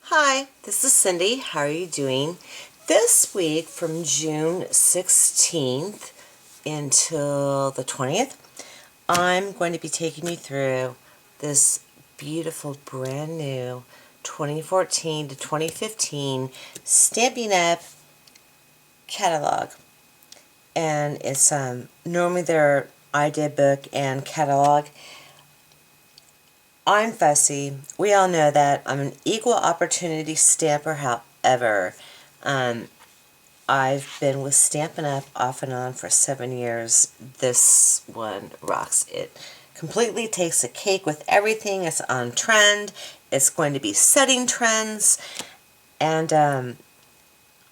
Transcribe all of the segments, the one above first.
Hi, this is Cindy. How are you doing? This week from June 16th until the 20th, I'm going to be taking you through this beautiful brand new 2014 to 2015 Stampin' Up! Catalog. And it's normally their idea book and catalog. I'm fussy. We all know that. I'm an equal opportunity stamper, however. I've been with Stampin' Up! Off and on for 7 years. This one rocks. It completely takes a cake with everything. It's on trend. It's going to be setting trends. And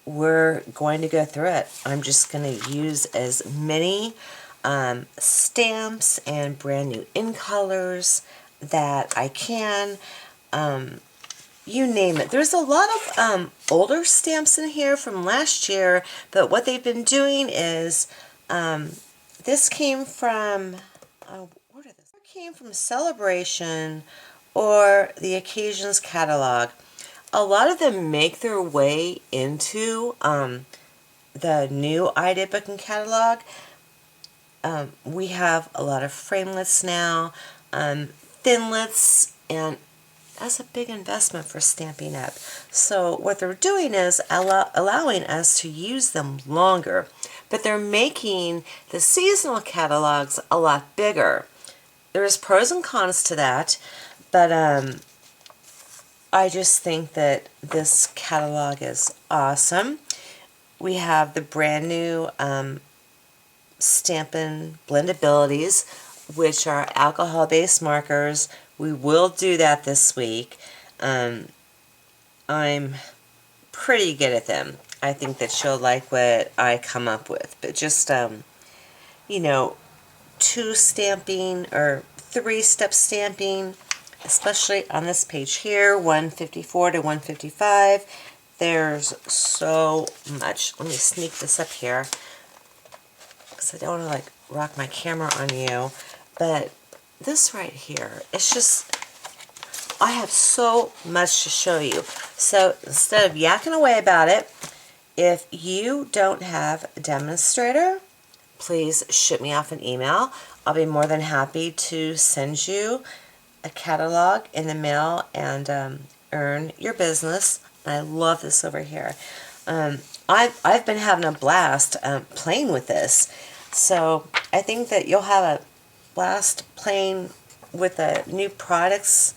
we're going to go through it. I'm just going to use as many stamps and brand new in colors that I can. You name it. There's a lot of older stamps in here from last year, but what they've been doing is this came from where did this came from Celebration or the Occasions catalog. A lot of them make their way into the new idea book and catalog. We have a lot of framelets now, thinlets, and that's a big investment for Stampin' Up! So what they're doing is allowing us to use them longer, but they're making the seasonal catalogs a lot bigger. There's pros and cons to that, but I just think that this catalog is awesome. We have the brand new Stampin' Blendabilities, which are alcohol-based markers. We will do that this week. I'm pretty good at them. I think that you'll like what I come up with. But just, you know, 2 stamping or 3-step stamping, especially on this page here, 154 to 155. There's so much. Let me sneak this up here because I don't want to like rock my camera on you. But this right here, it's just, I have so much to show you. So instead of yakking away about it, if you don't have a demonstrator, please shoot me off an email. I'll be more than happy to send you a catalog in the mail and earn your business. I love this over here. I've been having a blast playing with this. So I think that you'll have a blast playing with the new products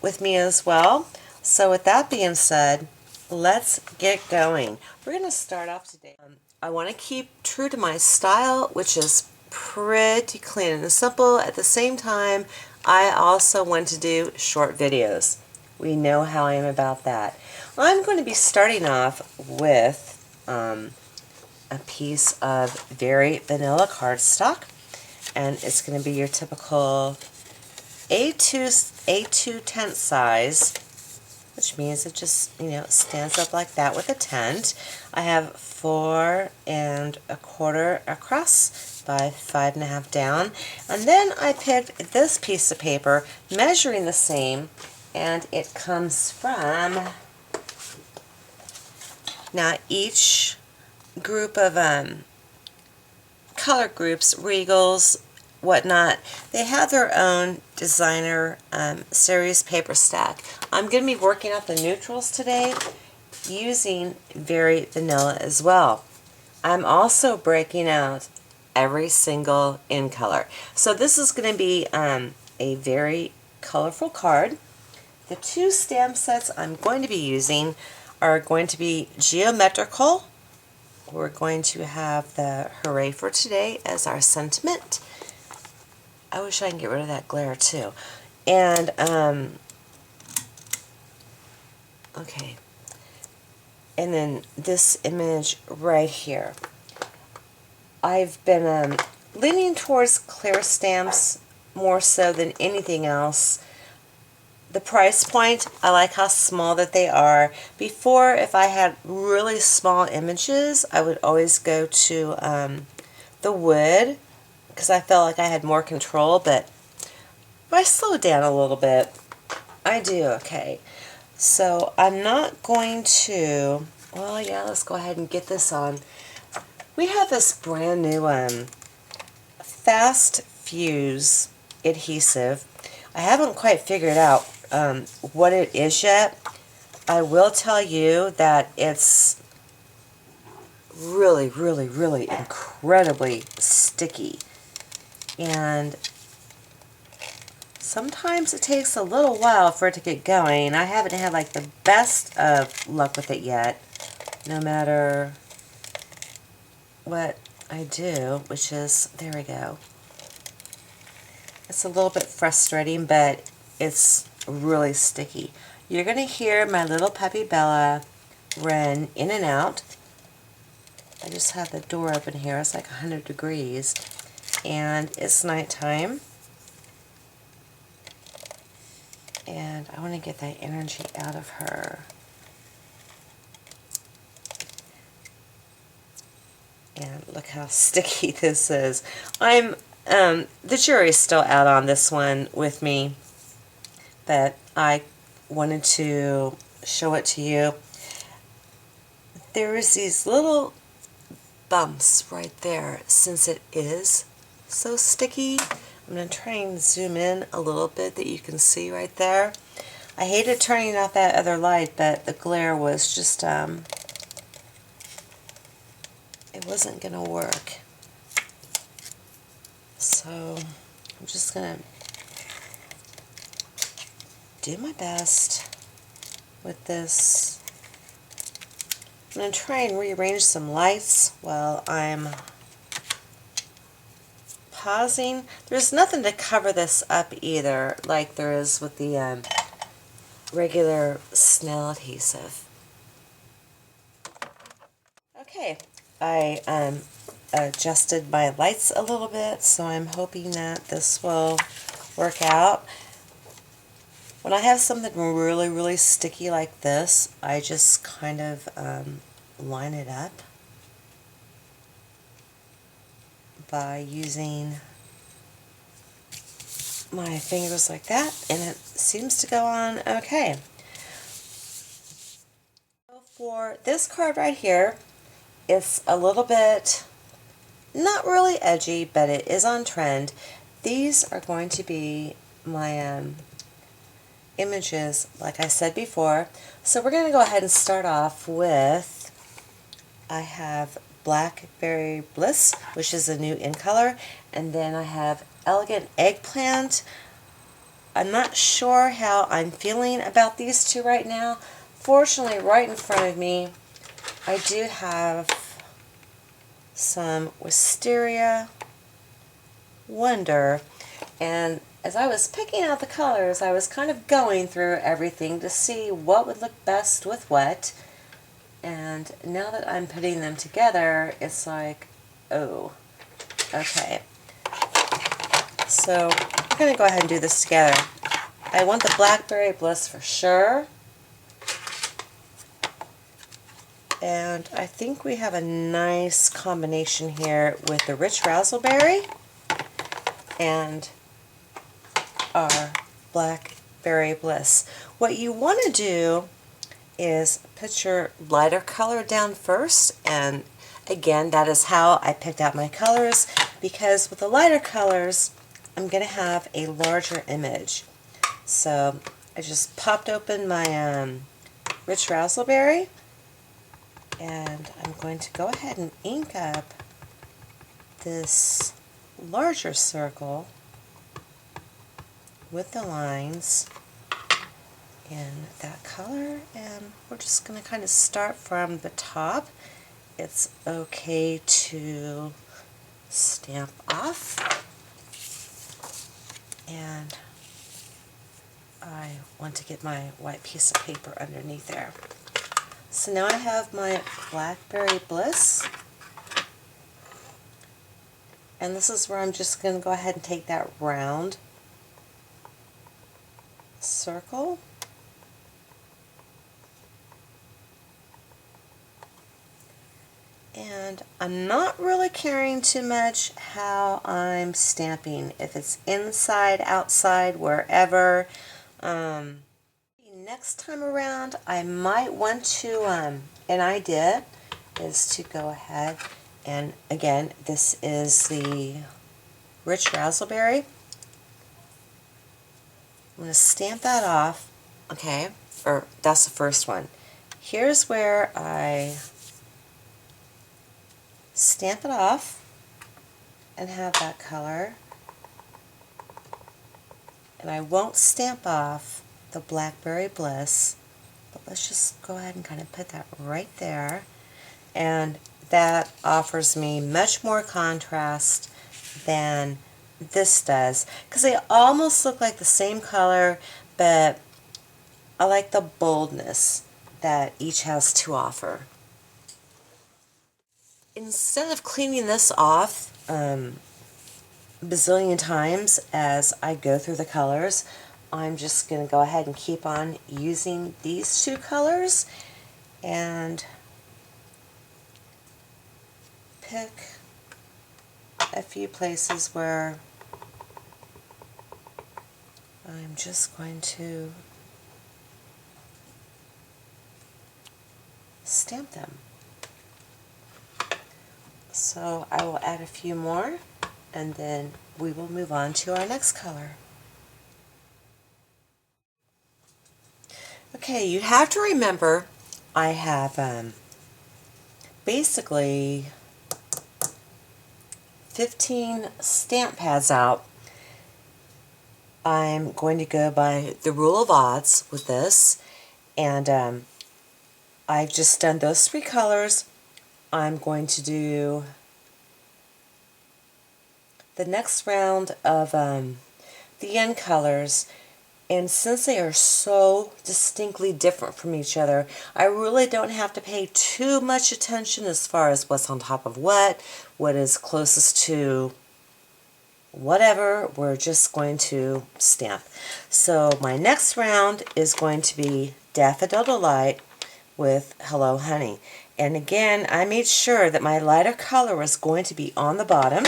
with me as well. So with that being said, let's get going. We're going to start off today. I want to keep true to my style, which is pretty clean and simple. At the same time, I also want to do short videos. We know how I am about that. I'm going to be starting off with a piece of very vanilla cardstock, and it's going to be your typical A2 tent size, which means it just, stands up like that with a tent. I have 4 1/4 across by 5 1/2 down, and then I picked this piece of paper, measuring the same, and it comes from, now each group of color groups, Regals, whatnot, they have their own designer series paper stack. I'm going to be working out the neutrals today using very vanilla as well. I'm also breaking out every single in color. So this is going to be a very colorful card. The 2 stamp sets I'm going to be using are going to be Geometrical. We're going to have the Hooray for Today as our sentiment. I wish I can get rid of that glare too. And, okay. And then this image right here. I've been leaning towards clear stamps more so than anything else. The price point, I like how small that they are. Before, if I had really small images, I would always go to the wood because I felt like I had more control, but if I slow down a little bit, I do okay. So I'm not going to, well, yeah, let's go ahead and get this on. We have this brand new Fast Fuse adhesive. I haven't quite figured out what it is yet. I will tell you that it's really, really, really incredibly sticky. And sometimes it takes a little while for it to get going. I haven't had like the best of luck with it yet, no matter what I do, which is, there we go. It's a little bit frustrating, but it's really sticky. You're going to hear my little puppy Bella run in and out. I just have the door open here. It's like 100 degrees. And it's nighttime. And I want to get that energy out of her. And look how sticky this is. The jury's still out on this one with me, but I wanted to show it to you. There is these little bumps right there, since it is so sticky. I'm going to try and zoom in a little bit that you can see right there. I hated turning off that other light, but the glare was just, it wasn't going to work. So I'm just going to do my best with this. I'm going to try and rearrange some lights while I'm pausing. There's nothing to cover this up either, like there is with the regular Snell adhesive. Okay, I adjusted my lights a little bit, so I'm hoping that this will work out. When I have something really, really sticky like this, I just kind of line it up by using my fingers like that, and it seems to go on okay. For this card right here, it's a little bit, not really edgy, but it is on trend. These are going to be my images, like I said before. So we're going to go ahead and start off with, I have Blackberry Bliss, which is a new in color, and then I have Elegant Eggplant. I'm not sure how I'm feeling about these two right now. Fortunately, right in front of me, I do have some Wisteria Wonder, and as I was picking out the colors, I was kind of going through everything to see what would look best with what, and now that I'm putting them together, it's like, oh, okay. So I'm going to go ahead and do this together. I want the Blackberry Bliss for sure. And I think we have a nice combination here with the Rich Razzleberry and our Blackberry Bliss. What you want to do is put your lighter color down first, and again, that is how I picked out my colors, because with the lighter colors I'm going to have a larger image. So I just popped open my Rich Razzleberry, and I'm going to go ahead and ink up this larger circle with the lines in that color, and we're just going to kind of start from the top. It's okay to stamp off, and I want to get my white piece of paper underneath there. So now I have my Blackberry Bliss, and this is where I'm just going to go ahead and take that round circle and I'm not really caring too much how I'm stamping, if it's inside, outside, wherever. Next time around, I might want to, an idea is to go ahead and, again, this is the Rich Razzleberry. I'm going to stamp that off, okay, or that's the first one. Here's where I stamp it off and have that color. And I won't stamp off the Blackberry Bliss, but let's just go ahead and kind of put that right there. And that offers me much more contrast than this does, because they almost look like the same color, but I like the boldness that each has to offer. Instead of cleaning this off bazillion times as I go through the colors, I'm just going to go ahead and keep on using these two colors and pick a few places where I'm just going to stamp them. So I will add a few more and then we will move on to our next color. Okay, you have to remember I have basically 15 stamp pads out. I'm going to go by the rule of odds with this, and I've just done those three colors. I'm going to do the next round of the end colors, and since they are so distinctly different from each other, I really don't have to pay too much attention as far as what's on top of what is closest to whatever. We're just going to stamp. So my next round is going to be Daffodil Delight with Hello Honey. And again, I made sure that my lighter color was going to be on the bottom.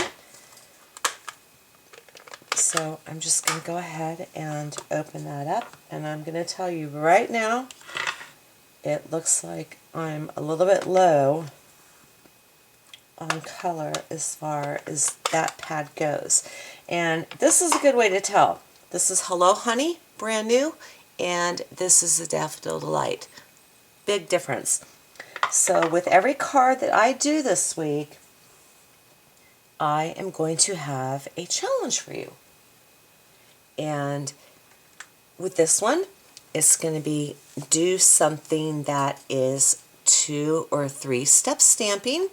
So I'm just going to go ahead and open that up, and I'm going to tell you right now, it looks like I'm a little bit low on color as far as that pad goes. And this is a good way to tell. This is Hello Honey, brand new, and this is the Daffodil Delight. Big difference. So with every card that I do this week, I am going to have a challenge for you. And with this one, it's going to be do something that is 2 or 3 step stamping.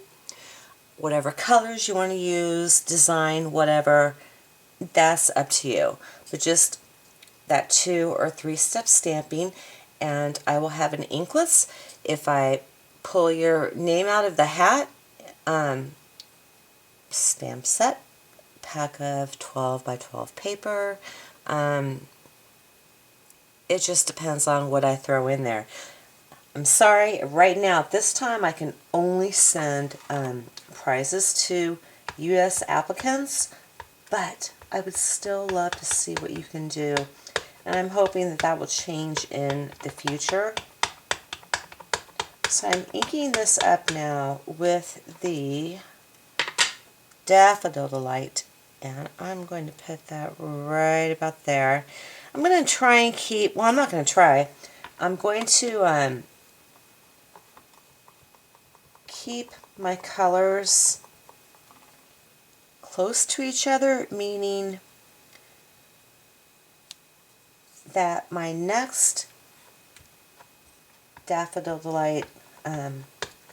Whatever colors you want to use, design, whatever, that's up to you. But just that 2 or 3 step stamping, and I will have an inklets. If I pull your name out of the hat, stamp set, pack of 12 by 12 paper. It just depends on what I throw in there. I'm sorry, right now at this time I can only send prizes to U.S. applicants, but I would still love to see what you can do, and I'm hoping that that will change in the future. So I'm inking this up now with the Daffodil Delight, and I'm going to put that right about there. I'm going to try and keep, well, I'm not going to try. I'm going to keep my colors close to each other, meaning that my next Daffodil Delight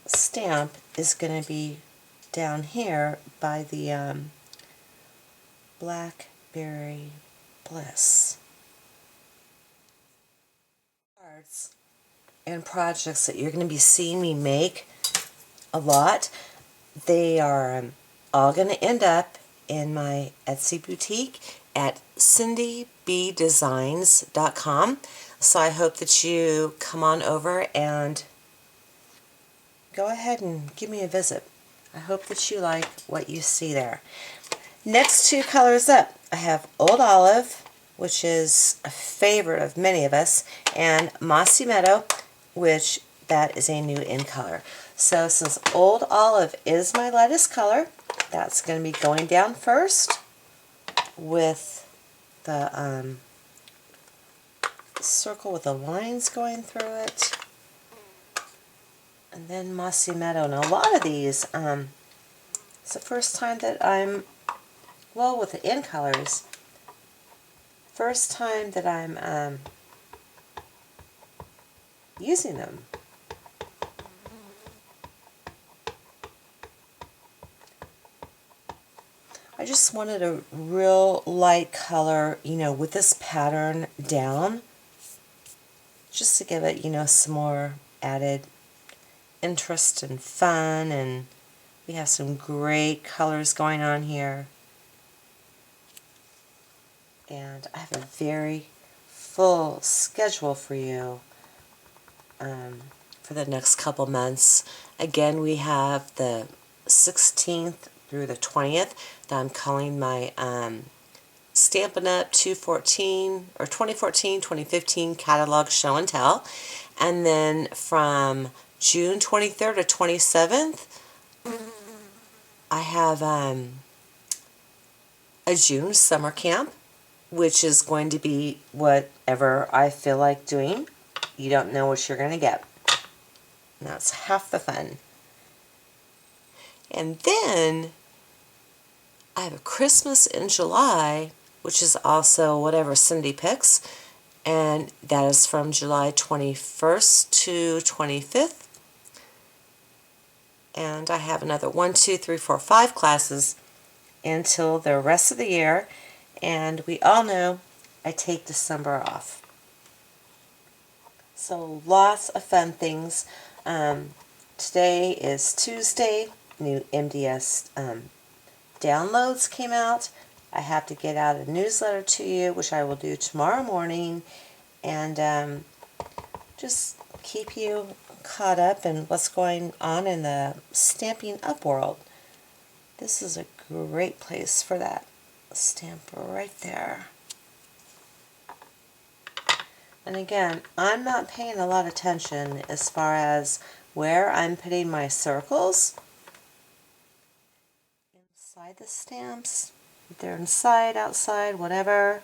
stamp is going to be down here by the Blackberry Bliss. Cards and projects that you're going to be seeing me make a lot, they are all going to end up in my Etsy boutique at cindybdesigns.com. So I hope that you come on over and go ahead and give me a visit. I hope that you like what you see there. Next 2 colors up, I have Old Olive which is a favorite of many of us, and Mossy Meadow, which that is a new in color. So since Old Olive is my lightest color, that's going to be going down first with the circle with the lines going through it. And then Mossy Meadow. And a lot of these, it's the first time that I'm, well, with the in colors, first time that I'm using them. I just wanted a real light color, you know, with this pattern down, just to give it, you know, some more added interest and fun, and we have some great colors going on here. And I have a very full schedule for you for the next couple months. Again, we have the 16th through the 20th that I'm calling my Stampin' Up 2014 or 2014-2015 catalog show and tell. And then from June 23rd to 27th, I have a June summer camp, which is going to be whatever I feel like doing. You don't know what you're going to get. And that's half the fun. And then I have a Christmas in July, which is also whatever Cindy picks, and that is from July 21st to 25th. And I have another 1, 2, 3, 4, 5 classes until the rest of the year, and we all know I take December off. So lots of fun things. Today is Tuesday. New MDS downloads came out. I have to get out a newsletter to you, which I will do tomorrow morning, and just keep you caught up in what's going on in the Stampin' Up world. This is a great place for that stamp right there. And again, I'm not paying a lot of attention as far as where I'm putting my circles inside the stamps. If they're inside, outside, whatever.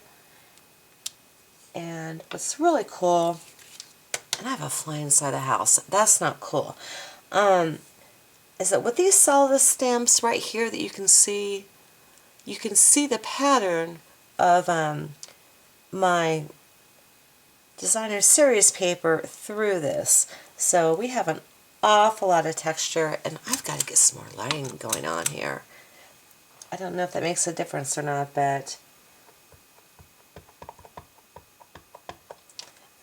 And what's really cool, and I have a fly inside the house, that's not cool, is that with these solid stamps right here that you can see the pattern of my designer series paper through this. So we have an awful lot of texture, and I've got to get some more lighting going on here. I don't know if that makes a difference or not, but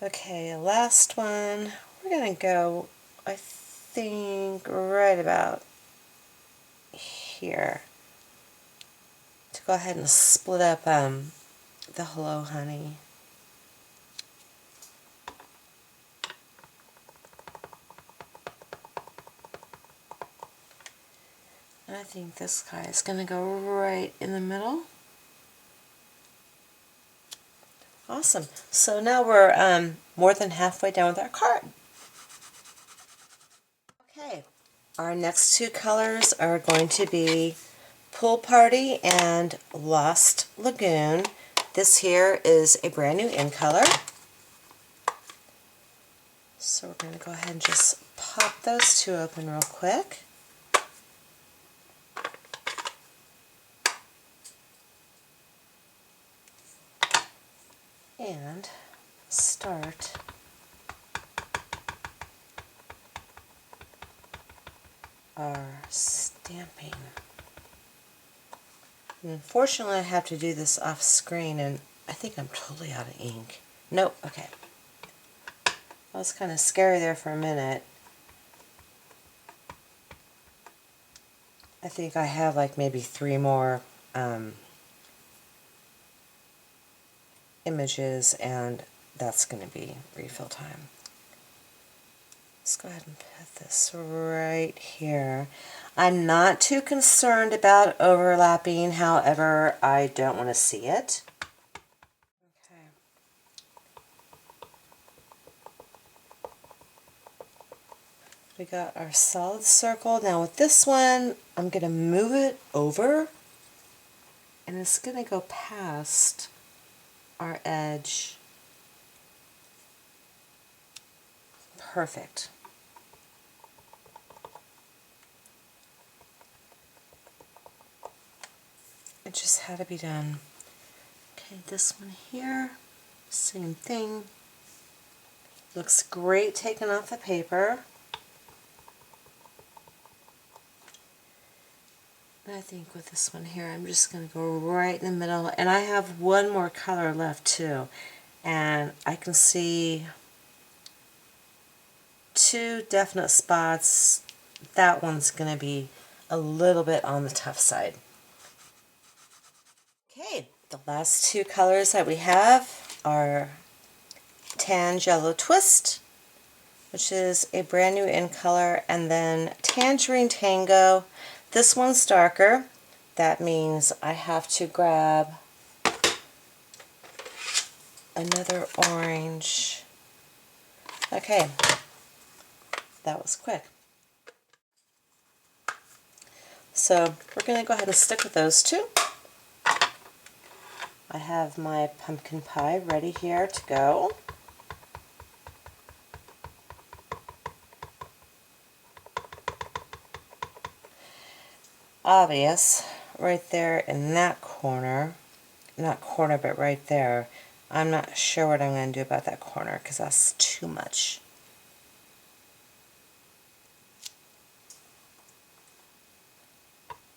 okay, last one. We're going to go, I think, right about here to go ahead and split up the Hello Honey. I think this guy is going to go right in the middle. Awesome. So now we're more than halfway down with our card. Okay, our next two colors are going to be Pool Party and Lost Lagoon. This here is a brand new in color. So we're going to go ahead and just pop those two open real quick. And start our stamping. And unfortunately, I have to do this off screen, and I think I'm totally out of ink. Nope, okay. That was kind of scary there for a minute. I think I have like maybe 3 more images, and that's going to be refill time. Let's go ahead and put this right here. I'm not too concerned about overlapping, however, I don't want to see it. We got our solid circle. Now with this one, I'm going to move it over, and it's going to go past our edge. Perfect. It just had to be done. Okay, this one here, same thing. Looks great taken off the paper. And I think with this one here, I'm just going to go right in the middle. And I have one more color left too. And I can see two definite spots. That one's going to be a little bit on the tough side. Okay, the last two colors that we have are Tan Jello Twist, which is a brand new in color, and then Tangerine Tango. This one's darker. That means I have to grab another orange. Okay, that was quick. So we're going to go ahead and stick with those two. I have my pumpkin pie ready here to go. Obvious, right there in that corner, not corner but right there, I'm not sure what I'm going to do about that corner because that's too much.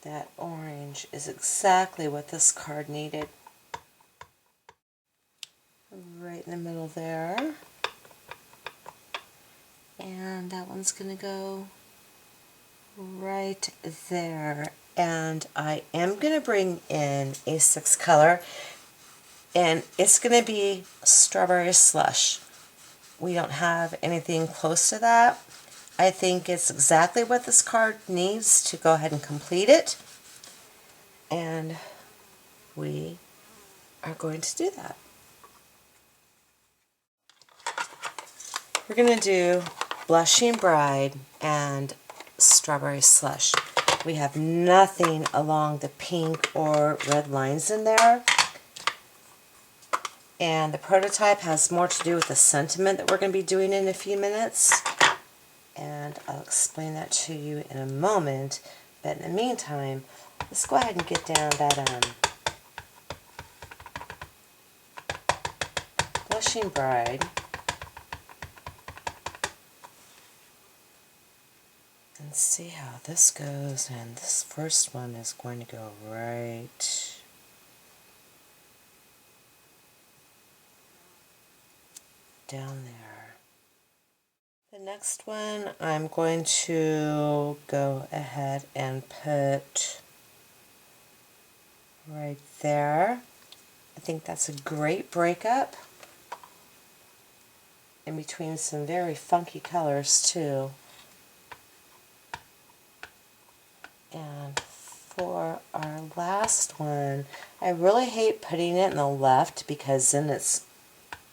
That orange is exactly what this card needed. Right in the middle there. And that one's going to go right there. And I am going to bring in a 6th color, and it's going to be Strawberry Slush. We don't have anything close to that. I think it's exactly what this card needs to go ahead and complete it. And we are going to do that. We're going to do Blushing Bride and Strawberry Slush. We have nothing along the pink or red lines in there. And the prototype has more to do with the sentiment that we're going to be doing in a few minutes. And I'll explain that to you in a moment. But in the meantime, let's go ahead and get down that Blushing Bride. And see how this goes. And this first one is going to go right down there. The next one I'm going to go ahead and put right there. I think that's a great breakup in between some very funky colors too. And for our last one, I really hate putting it in the left because then it's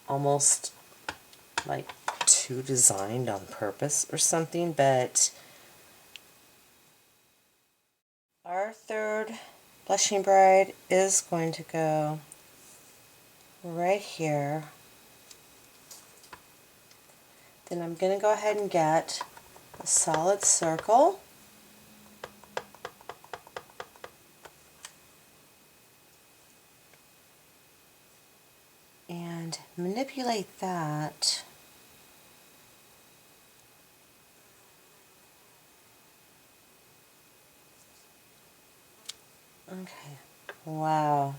almost like too designed on purpose or something, but our third Blushing Bride is going to go right here. Then I'm going to go ahead and get a solid circle. And manipulate that okay. Wow.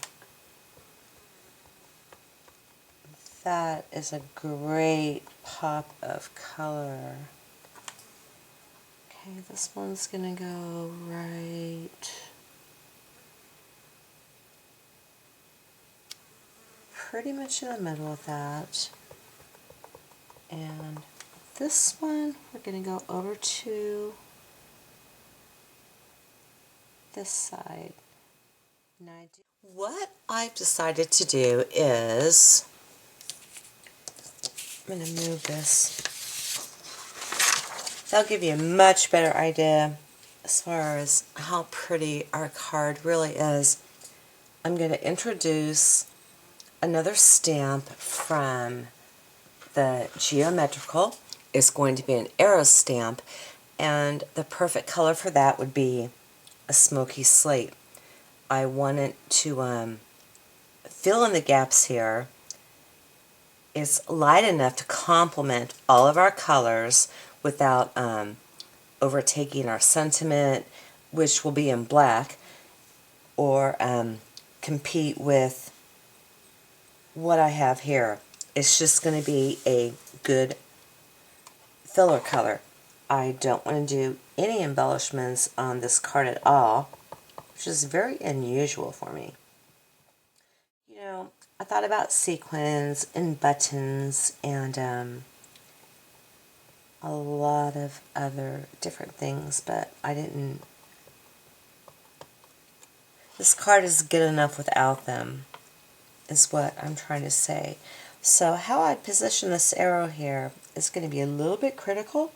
That is a great pop of color. Okay, this one's gonna go right pretty much in the middle of that. And this one, we're gonna go over to this side. What I've decided to do is, I'm going to move this. That'll give you a much better idea as far as how pretty our card really is. I'm going to introduce another stamp from the Geometrical. It's going to be an arrow stamp, and the perfect color for that would be a smoky slate. I wanted to fill in the gaps here. It's light enough to complement all of our colors without overtaking our sentiment, which will be in black, or compete with what I have here. It's just going to be a good filler color. I don't want to do any embellishments on this card at all, which is very unusual for me. You know, I thought about sequins and buttons and a lot of other different things, but I didn't. This card is good enough without them, is what I'm trying to say. So how I position this arrow here is going to be a little bit critical,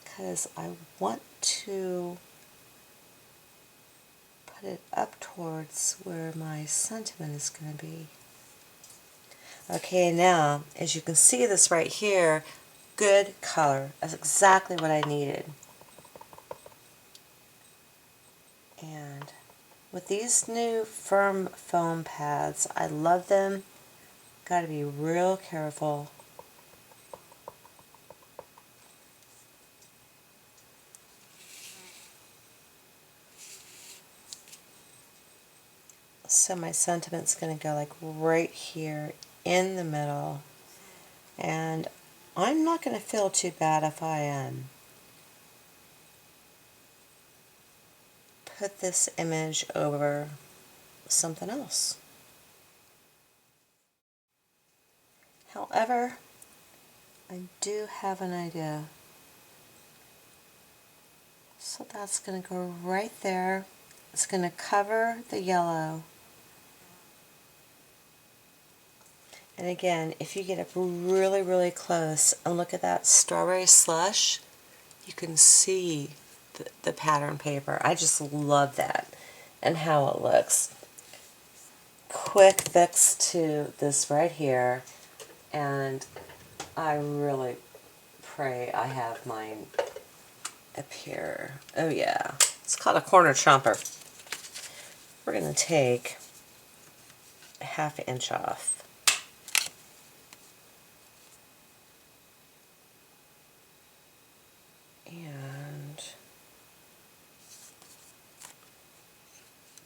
because I want to put it up towards where my sentiment is going to be. Okay, now, as you can see this right here, good color. That's exactly what I needed. And with these new firm foam pads, I love them. Got to be real careful. So my sentiment's going to go like right here in the middle. And I'm not going to feel too bad if I put this image over something else. However, I do have an idea. So that's going to go right there. It's going to cover the yellow. And again, if you get up really, really close and look at that strawberry slush, you can see the pattern paper. I just love that and how it looks. Quick fix to this right here, and I really pray I have mine up here. Oh yeah, it's called a corner chomper. We're going to take a ½ inch off. And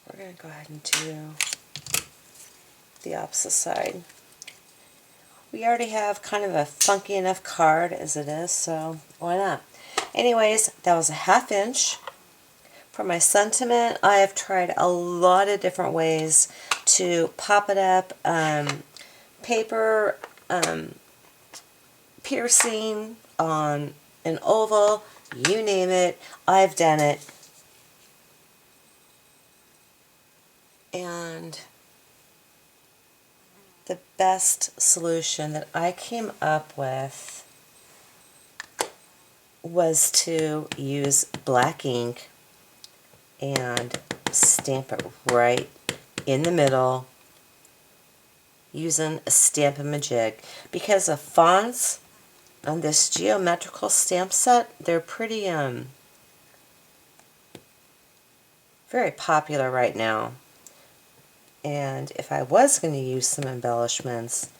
we're going to go ahead and do the opposite side. We already have kind of a funky enough card as it is, so why not? Anyways, that was a ½ inch. For my sentiment, I have tried a lot of different ways to pop it up. Paper, piercing on an oval, you name it, I've done it. And the best solution that I came up with was to use black ink and stamp it right in the middle using a Stampin' because the fonts on this Geometrical stamp set, they're pretty very popular right now. And if I was going to use some embellishments,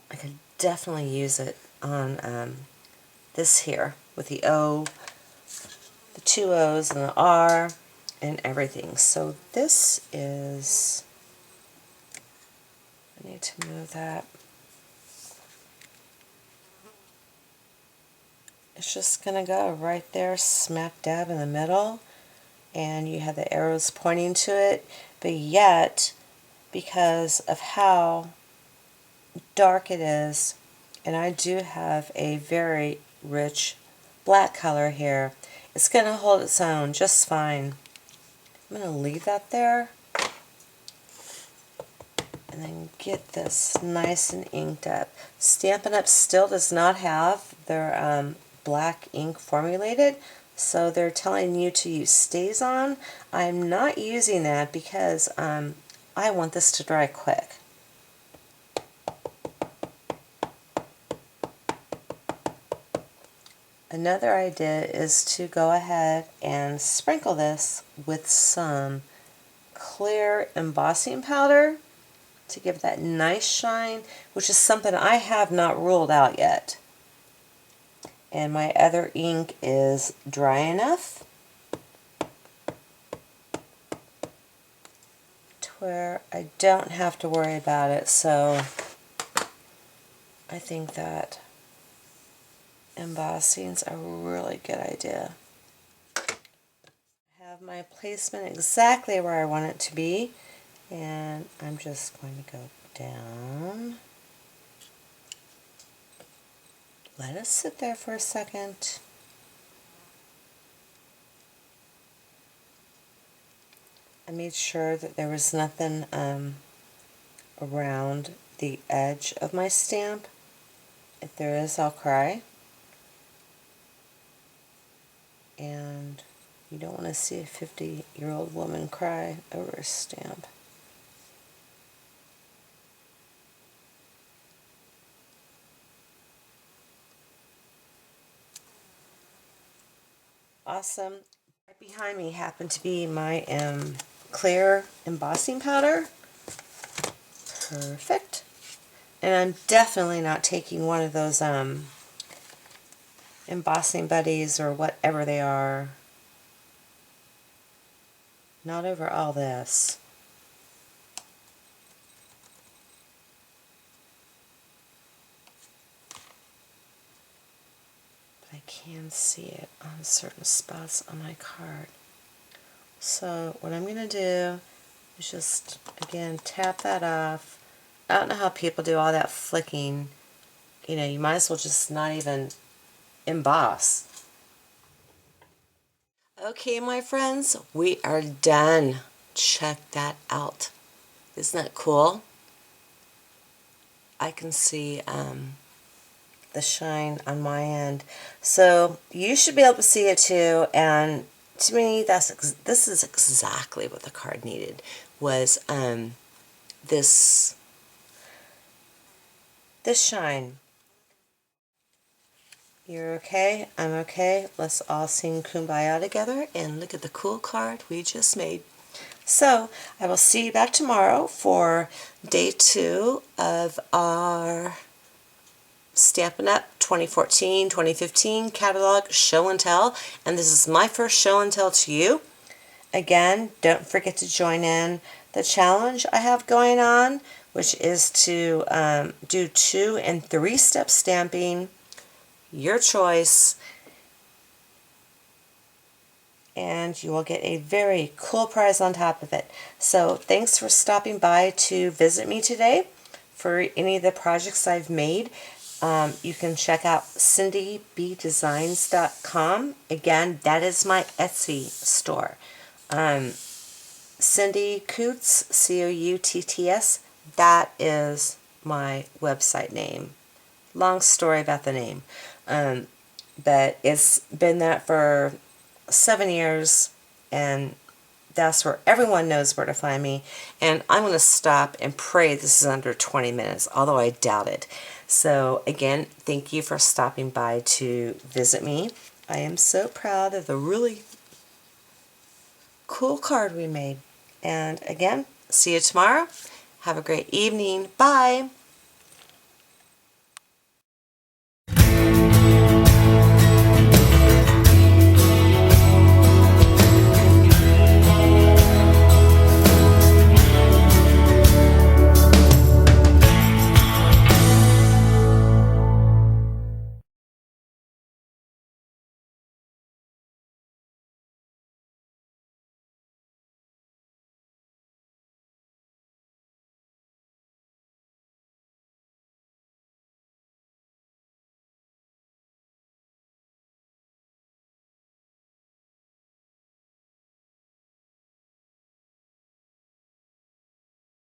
I could definitely use it on this here with the O, the 2 O's and the R and everything. So this is, I need to move that. It's just going to go right there smack dab in the middle, and you have the arrows pointing to it, but yet because of how dark it is, and I do have a very rich black color here, it's going to hold its own just fine. I'm going to leave that there and then get this nice and inked up. Stampin' Up! Still does not have their black ink formulated, so they're telling you to use StazOn. I'm not using that because I want this to dry quick. Another idea is to go ahead and sprinkle this with some clear embossing powder to give that nice shine, which is something I have not ruled out yet. And my other ink is dry enough to where I don't have to worry about it, so I think that embossing's a really good idea. I have my placement exactly where I want it to be, and I'm just going to go down. Let it sit there for a second. I made sure that there was nothing around the edge of my stamp. If there is, I'll cry. And you don't want to see a 50-year-old woman cry over a stamp. Awesome. Right behind me happened to be my clear embossing powder. Perfect. And I'm definitely not taking one of those embossing buddies or whatever they are. Not over all this. But I can see it on certain spots on my card. So what I'm going to do is just, again, tap that off. I don't know how people do all that flicking. You know, you might as well just not even emboss. Okay, my friends, we are done. Check that out. Isn't that cool? I can see the shine on my end. So you should be able to see it too, and to me, this is exactly what the card needed, was this shine. You're okay, I'm okay. Let's all sing Kumbaya together and look at the cool card we just made. So I will see you back tomorrow for day 2 of our Stampin' Up 2014-2015 catalog show and tell, and this is my first show and tell to you. Again, don't forget to join in the challenge I have going on, which is to do 2 and 3 step stamping, your choice, and you will get a very cool prize on top of it. So thanks for stopping by to visit me today. For any of the projects I've made, you can check out cindybdesigns.com. Again, that is my Etsy store. Cindy Coutts, Coutts, that is my website name. Long story about the name. But it's been that for 7 years, and that's where everyone knows where to find me. And I'm going to stop and pray this is under 20 minutes, although I doubt it. So again, thank you for stopping by to visit me. I am so proud of the really cool card we made. And again, see you tomorrow. Have a great evening. Bye.